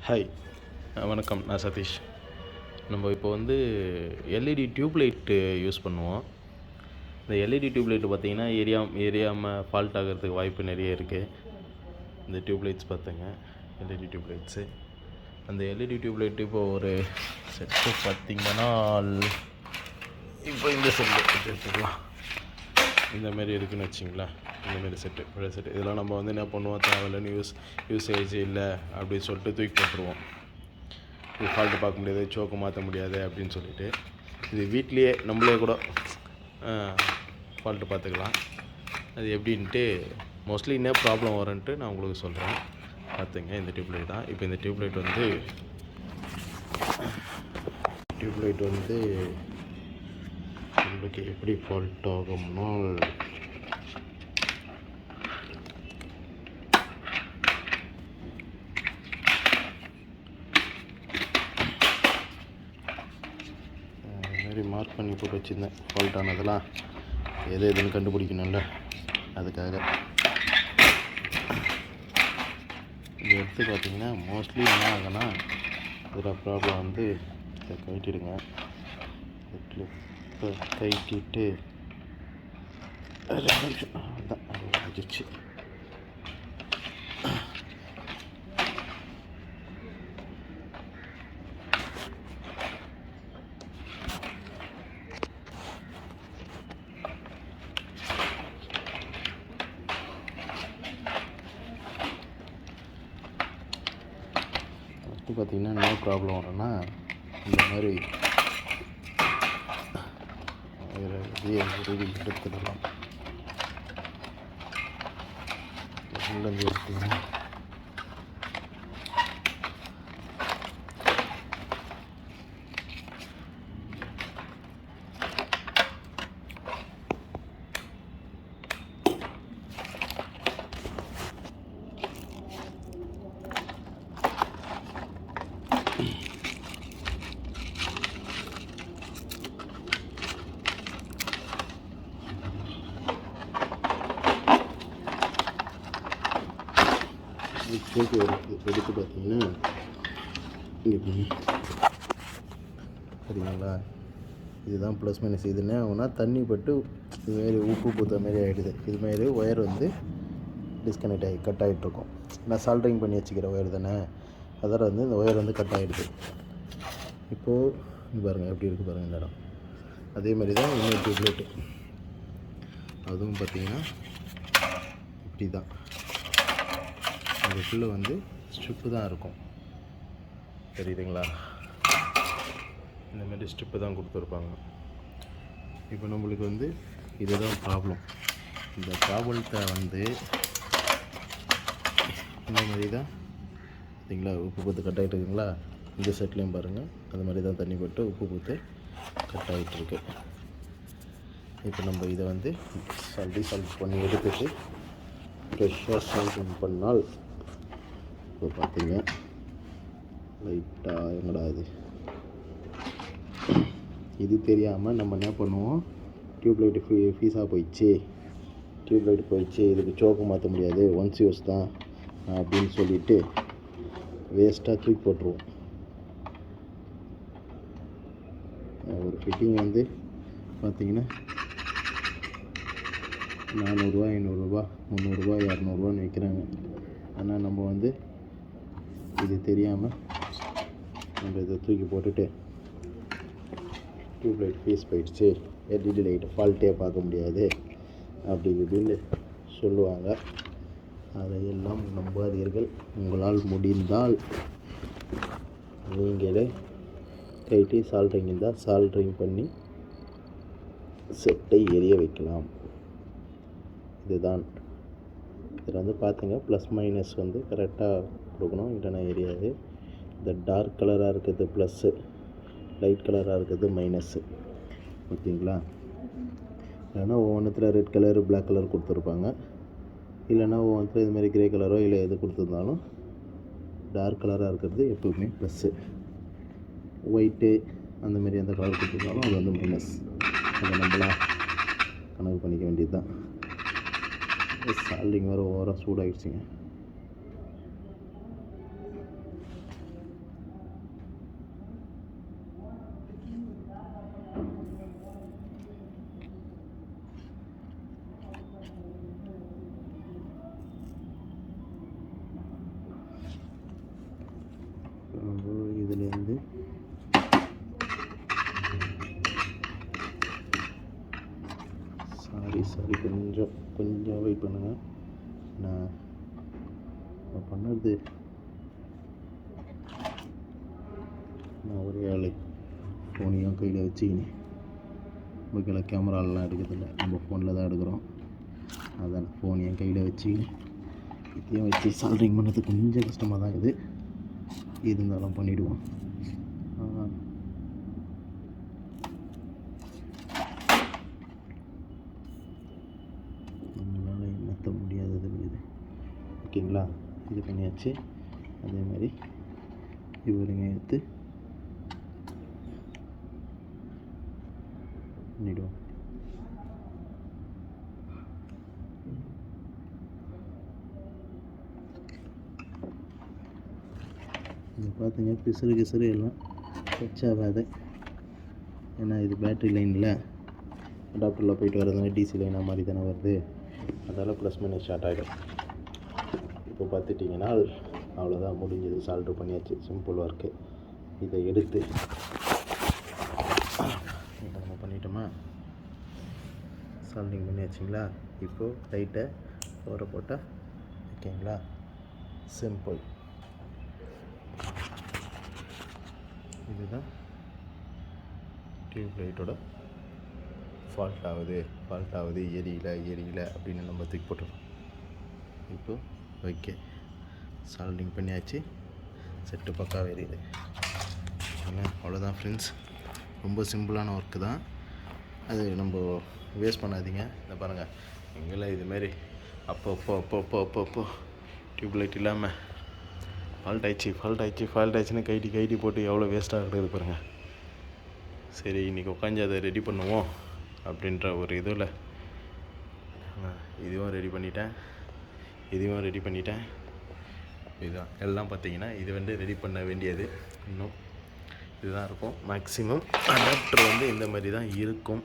Hi, வணக்கம். நான் சதீஷ். நம்ம இப்போ எல்இடி டியூப் லைட்டு யூஸ் பண்ணுவோம். இந்த எல்இடி டியூப் லைட்டு பார்த்திங்கன்னா எரியாமல் ஃபால்ட் ஆகிறதுக்கு வாய்ப்பு நிறைய இருக்குது. இந்த டியூப் லைட்ஸ் பார்த்துங்க, எல்இடி டியூப் லைட்ஸு. அந்த எல்இடி டியூப் லைட்டு இப்போது ஒரு செட்டு பார்த்திங்கன்னா, இப்போ இந்த செட்டு எடுத்துக்கலாம். இந்தமாரி இருக்குதுன்னு வச்சிங்களேன். இந்தமாரி செட்டு, பழைய செட்டு. இதெல்லாம் நம்ம என்ன பண்ணுவோம், தேவையில்லைன்னு யூசேஜ் இல்லை அப்படின்னு சொல்லிட்டு தூக்கி போட்டுருவோம். இது ஃபால்ட்டு பார்க்க முடியாது, சோக்கு மாற்ற முடியாது அப்படின்னு சொல்லிட்டு. இது வீட்லேயே நம்மளே கூட ஃபால்ட்டு பார்த்துக்கலாம். அது எப்படின்ட்டு மோஸ்ட்லி என்ன ப்ராப்ளம் வரும்ன்ட்டு நான் உங்களுக்கு சொல்கிறேன். பார்த்துங்க, இந்த டியூப்லைட் தான். இப்போ இந்த டியூப்லைட் நம்மளுக்கு எப்படி ஃபால்ட் ஆகும்னா, மார்க் பண்ணி போட்டு வச்சுருந்தேன். ஃபால்ட் ஆனதெல்லாம் எதுன்னு கண்டுபிடிக்கணும்ல, அதுக்காக. இந்த எடுத்து பார்த்திங்கன்னா மோஸ்ட்லி என்ன ஆகுனா, இதில் ப்ராப்ளம் இதை கழட்டிடுங்க. இப்போ கழட்டிட்டு அதுதான் ஆகிடுச்சு. பார்த்திங்கன்னா என்ன ப்ராப்ளம் வரும்னா, இந்த மாதிரி எடுத்துடலாம். எடுத்துக்கலாம். சோப்பு எடுத்து பார்த்தீங்கன்னா, இங்கே சரிங்களா, இதுதான் ப்ளஸ் மைனஸ். இது என்ன ஆகுனா, தண்ணி பட்டு இதுமாரி உப்பு பூத்த மாரி ஆகிடுது. இதுமாரி ஒயர் டிஸ்கனெக்ட் ஆகி கட் ஆகிட்ருக்கும். நான் சால்ட்ரிங் பண்ணி வச்சுக்கிற ஒயர் தானே, அதில் இந்த ஒயர் கட் ஆகிடுது. இப்போது பாருங்கள் எப்படி இருக்குது பாருங்கள் இந்த இடம். அதே மாதிரி தான் இன்னொரு டியூப்லைட்டு, அதுவும் பார்த்திங்கன்னா இப்படி தான். அதுக்குள்ளே ஸ்ட்ரிப்பு தான் இருக்கும், தெரியுதுங்களா? இந்தமாரி ஸ்ட்ரிப்பு தான் கொடுத்துருப்பாங்க. இப்போ நம்மளுக்கு இதுதான் ப்ராப்ளம். இந்த ப்ராப்ளத்தை இந்த மாதிரி தான் பார்த்தீங்களா, உப்பு பூத்து கட் ஆகிட்டு இருக்குங்களா? இந்த செட்லேயும் பாருங்கள், அது மாதிரி தான் தண்ணி போட்டு உப்பு பூத்து கட் ஆகிட்டுருக்கு. இப்போ நம்ம இதை சால்ட் பண்ணி எடுத்துட்டு ஃப்ரெஷ்ஷாக சால்ட் பண்ணால், இப்போ பார்த்தீங்க லைட்டாக எங்கடா இது தெரியாமல் நம்ம என்ன பண்ணுவோம், டியூப்லைட்டு ஃபீஸாக போயிடுச்சு, இதுக்கு சோக்கு மாற்ற முடியாது, ஒன்ஸ் யூஸ் தான் அப்படின்னு சொல்லிவிட்டு வேஸ்ட்டாக தூக்கி போட்டுருவோம். ஒரு ஃபிட்டிங் பார்த்திங்கன்னா 400, 500, 300, 200 விற்கிறாங்க. ஆனால் நம்ம இது தெரியாமல் நம்ம இதை தூக்கி போட்டுட்டு, டியூப்லைட் ஃபீஸ் போயிடுச்சு, எல்இடி லைட்டு ஃபால்ட்டே பார்க்க முடியாது அப்படி இப்படின்னு சொல்லுவாங்க. அதையெல்லாம் நம்பாதீர்கள். உங்களால் முடிந்தால் நீங்களே கைட்டி சால்ட்ரிங் இருந்தால் சால்ட்ரிங் பண்ணி செட்டை எரிய வைக்கலாம். இதுதான் இதில் பார்த்துங்க, ப்ளஸ் மைனஸ் கரெக்டாக கொடுக்கணும், இல்லைன்னா எரியாது. இந்த டார்க் கலராக இருக்கிறது ப்ளஸ்ஸு, லைட் கலராக இருக்கிறது மைனஸ்ஸு, ஓகேங்களா? இல்லைன்னா ஒவ்வொன்றுத்தில் ரெட் கலரு, பிளாக் கலர் கொடுத்துருப்பாங்க. இல்லைன்னா ஒவ்வொன்றுத்தில் இதுமாதிரி கிரே கலரோ இல்லை எது கொடுத்துருந்தாலும் டார்க் கலராக இருக்கிறது எப்போவுமே ப்ளஸ்ஸு. ஒயிட்டு அந்தமாரி எந்த கலர் கொடுத்துருந்தாலும் அது மைனஸ். அதை நம்மளாம் கணக்கு பண்ணிக்க வேண்டியது தான். சால்டிங் வேறு ஓவராக சூடாகிடுச்சிங்க. இப்படி கொஞ்சம் கொஞ்சம் வெயிட் பண்ணுங்கள். நான் பண்ணது நான் ஒரே ஆள் ஃபோனையும் கையில் வச்சுக்கினேன். நமக்கு கேமராலெலாம் எடுக்கிறதில்ல, நம்ம ஃபோனில் தான் எடுக்கிறோம். அதான் ஃபோனையும் கையில் வச்சுக்கினேன். இதையும் வச்சு சால்ட்ரிங் பண்ணுறது கொஞ்சம் கஷ்டமாக தான் இருக்குது, இருந்தாலும் பண்ணிவிடுவோம். நம்மளால் மாற்ற முடியாதது இது. ஓகேங்களா, இது பண்ணியாச்சு. அதே மாதிரி இவருங்க எடுத்து பண்ணிவிடுவோம். இது பார்த்துங்க, பிசுறு எல்லாம் டச் ஆகாது. ஏன்னா இது பேட்ரி லைனில் அடாப்டரில் போயிட்டு வரதுனால டிசி லைனாக மாதிரி தானே வருது, அதனால் ப்ளஸ் மைனஸ் ஸ்டார்ட் ஆகிடும். இப்போ பார்த்துட்டிங்கன்னா அவ்வளோதான், முடிஞ்சது. சால்ட்ரு பண்ணியாச்சு, சிம்பிள் ஒர்க்கு. இதை எடுத்து இப்போ நம்ம பண்ணிட்டோமா, சால்ட்ரிங் பண்ணியாச்சுங்களா. இப்போது லைட்டை ஓர போட்டால் ஓகேங்களா, சிம்பிள். இதுதான் டியூப் லைட்டோட ஃபால்ட் ஆகுது, எரியல அப்படின்னு நம்ம தூக்கி போட்டுருவோம். இப்போது ஓகே, சால்டிங் பண்ணியாச்சு, செட்டு பக்காவே எரியுது. அவ்வளோதான் ஃப்ரெண்ட்ஸ், ரொம்ப சிம்பிளான ஒர்க்கு தான். அது நம்ம வேஸ்ட் பண்ணாதீங்க. இந்த பாருங்கள், எங்கெல்லாம் இதுமாரி அப்போ டியூப் லைட் இல்லாமல் ஃபால்ட் ஆயிடுச்சுன்னு கைட்டி போட்டு எவ்வளோ வேஸ்ட்டாக கிடக்குது பாருங்கள். சரி, இன்றைக்கி உட்காந்து அதை ரெடி பண்ணுவோம் அப்படின்ற ஒரு இதில் இதுவும் ரெடி பண்ணிட்டேன். இதுதான் எல்லாம் பார்த்தீங்கன்னா, இது வந்து ரெடி பண்ண வேண்டியது இன்னும் இதுதான் இருக்கும். மேக்ஸிமம் அடாப்டர் வந்து இந்த மாதிரி தான் இருக்கும்.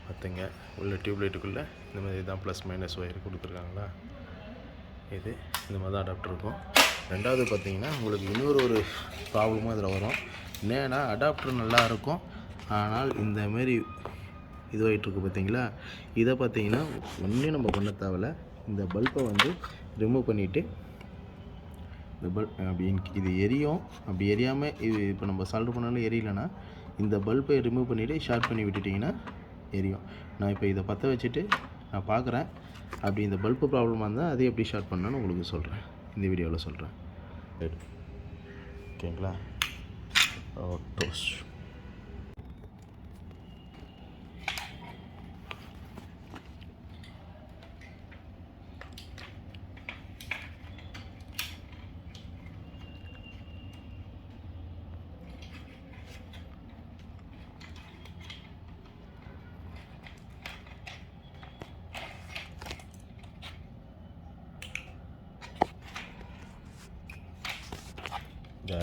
பார்த்துங்க, உள்ள டியூப்லைட்டுக்குள்ளே இந்த மாதிரி தான் ப்ளஸ் மைனஸ் ஒயர் கொடுத்துருக்காங்களா. இது இந்த மாதிரி தான் அடாப்டர் இருக்கும். ரெண்டாவது பார்த்தீங்கன்னா, உங்களுக்கு இன்னொரு ப்ராப்ளமும் இதில் வரும். என்னன்னா, அடாப்டர் நல்லா இருக்கும், ஆனால் இந்தமாரி இதுவாகிட்டுருக்கு பார்த்தீங்களா. இதை பார்த்தீங்கன்னா ஒன்றும் நம்ம பண்ண தேவையில்ல. இந்த பல்பை வந்து ரிமூவ் பண்ணிவிட்டு, இந்த இது எரியும். அப்படி எரியாமல் இது இப்போ நம்ம சால்வ் பண்ணாலும் எரியலைன்னா, இந்த பல்பை ரிமூவ் பண்ணிவிட்டு ஷார்ட் பண்ணி விட்டுட்டிங்கன்னா எரியும். நான் இப்போ இதை பற்ற வச்சுட்டு நான் பார்க்குறேன். அப்படி இந்த பல்பு ப்ராப்ளமாக இருந்தால் அதை எப்படி ஷார்ட் பண்ணணும்னு உங்களுக்கு சொல்கிறேன், இந்த வீடியோவில் சொல்கிறேன். ஓகேங்களா. டோஸ் இந்த